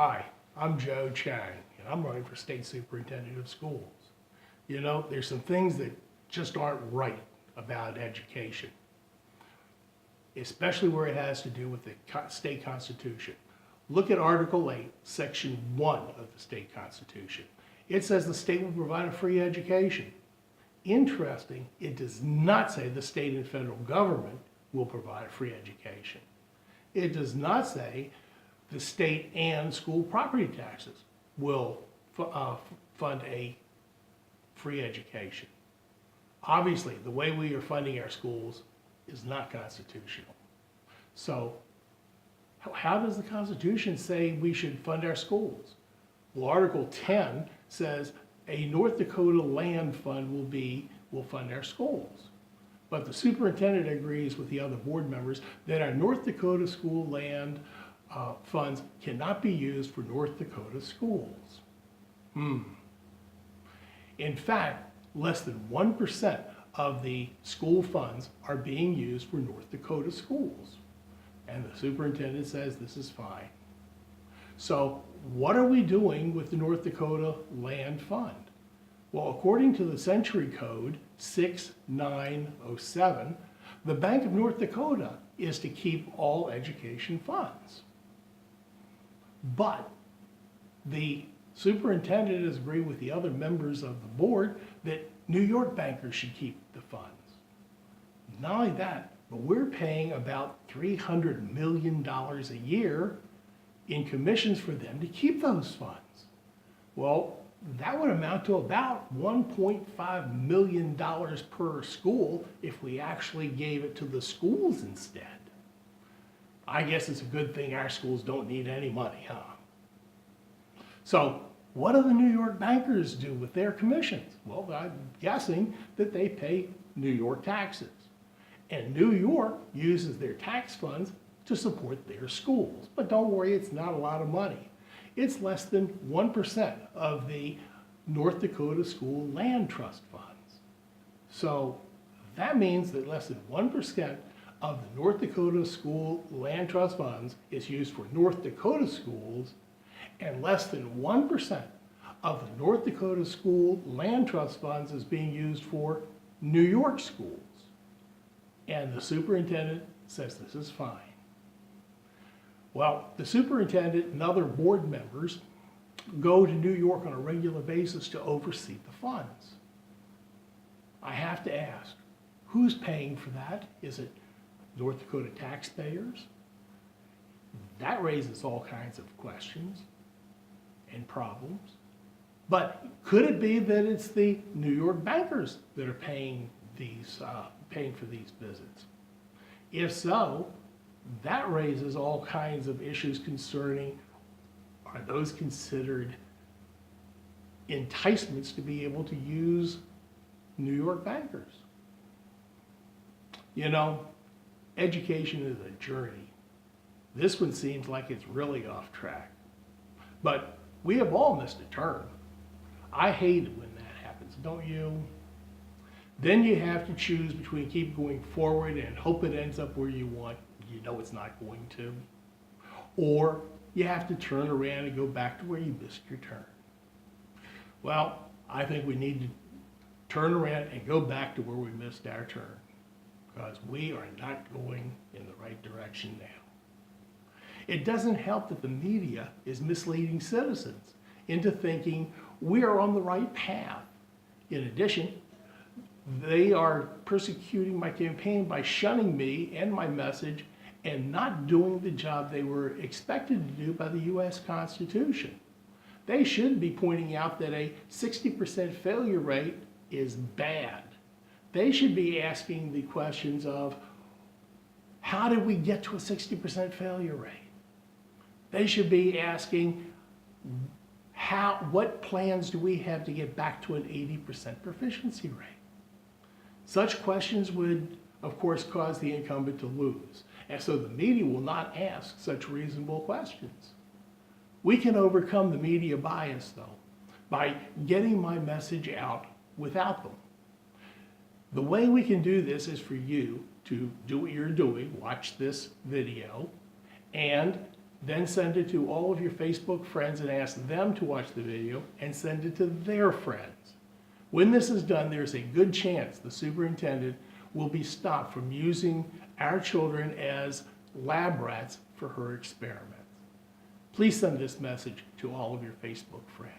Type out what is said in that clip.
Hi, I'm Joe Chang, and I'm running for State Superintendent of Schools. You know, there's some things that just aren't right about education, especially where it has to do with the state constitution. Look at Article 8, Section 1 of the state constitution. It says the state will provide a free education. Interesting, it does not say the state and federal government will provide a free education. It does not say the state and school property taxes will fund a free education. Obviously, the way we are funding our schools is not constitutional. So how does the Constitution say we should fund our schools? Well, Article 10 says a North Dakota land fund will fund our schools. But the superintendent agrees with the other board members that our North Dakota school land funds cannot be used for North Dakota schools. In fact, less than 1% of the school funds are being used for North Dakota schools. And the superintendent says this is fine. So what are we doing with the North Dakota Land Fund? Well, according to the Century Code 6907, the Bank of North Dakota is to keep all education funds. But the superintendent has agreed with the other members of the board that New York bankers should keep the funds. Not only that, but we're paying about $300 million a year in commissions for them to keep those funds. Well, that would amount to about $1.5 million per school if we actually gave it to the schools instead. I guess it's a good thing our schools don't need any money, huh? So what do the New York bankers do with their commissions? Well, I'm guessing that they pay New York taxes. And New York uses their tax funds to support their schools. But don't worry, it's not a lot of money. It's less than 1% of the North Dakota School Land Trust funds. So that means that less than 1% of the North Dakota School Land Trust funds is used for North Dakota schools, and less than 1% of the North Dakota School Land Trust funds is being used for New York schools. And the superintendent says this is fine. Well, the superintendent and other board members go to New York on a regular basis to oversee the funds. I have to ask, who's paying for that? Is it North Dakota taxpayers? That raises all kinds of questions and problems. But could it be that it's the New York bankers that are paying for these visits? If so, that raises all kinds of issues concerning, are those considered enticements to be able to use New York bankers? You know, education is a journey. This one seems like it's really off track. But we have all missed a turn. I hate it when that happens, don't you? Then you have to choose between keep going forward and hope it ends up where you want. You know it's not going to. Or you have to turn around and go back to where you missed your turn. Well, I think we need to turn around and go back to where we missed our turn, because we are not going in the right direction now. It doesn't help that the media is misleading citizens into thinking we are on the right path. In addition, they are persecuting my campaign by shunning me and my message and not doing the job they were expected to do by the U.S. Constitution. They should be pointing out that a 60% failure rate is bad. They should be asking the questions of, how did we get to a 60% failure rate? They should be asking, what plans do we have to get back to an 80% proficiency rate? Such questions would, of course, cause the incumbent to lose. And so the media will not ask such reasonable questions. We can overcome the media bias, though, by getting my message out without them. The way we can do this is for you to do what you're doing, watch this video, and Then send it to all of your Facebook friends and ask them to watch the video and send it to their friends. When this is done, there's a good chance the superintendent will be stopped from using our children as lab rats for her experiments. Please send this message to all of your Facebook friends.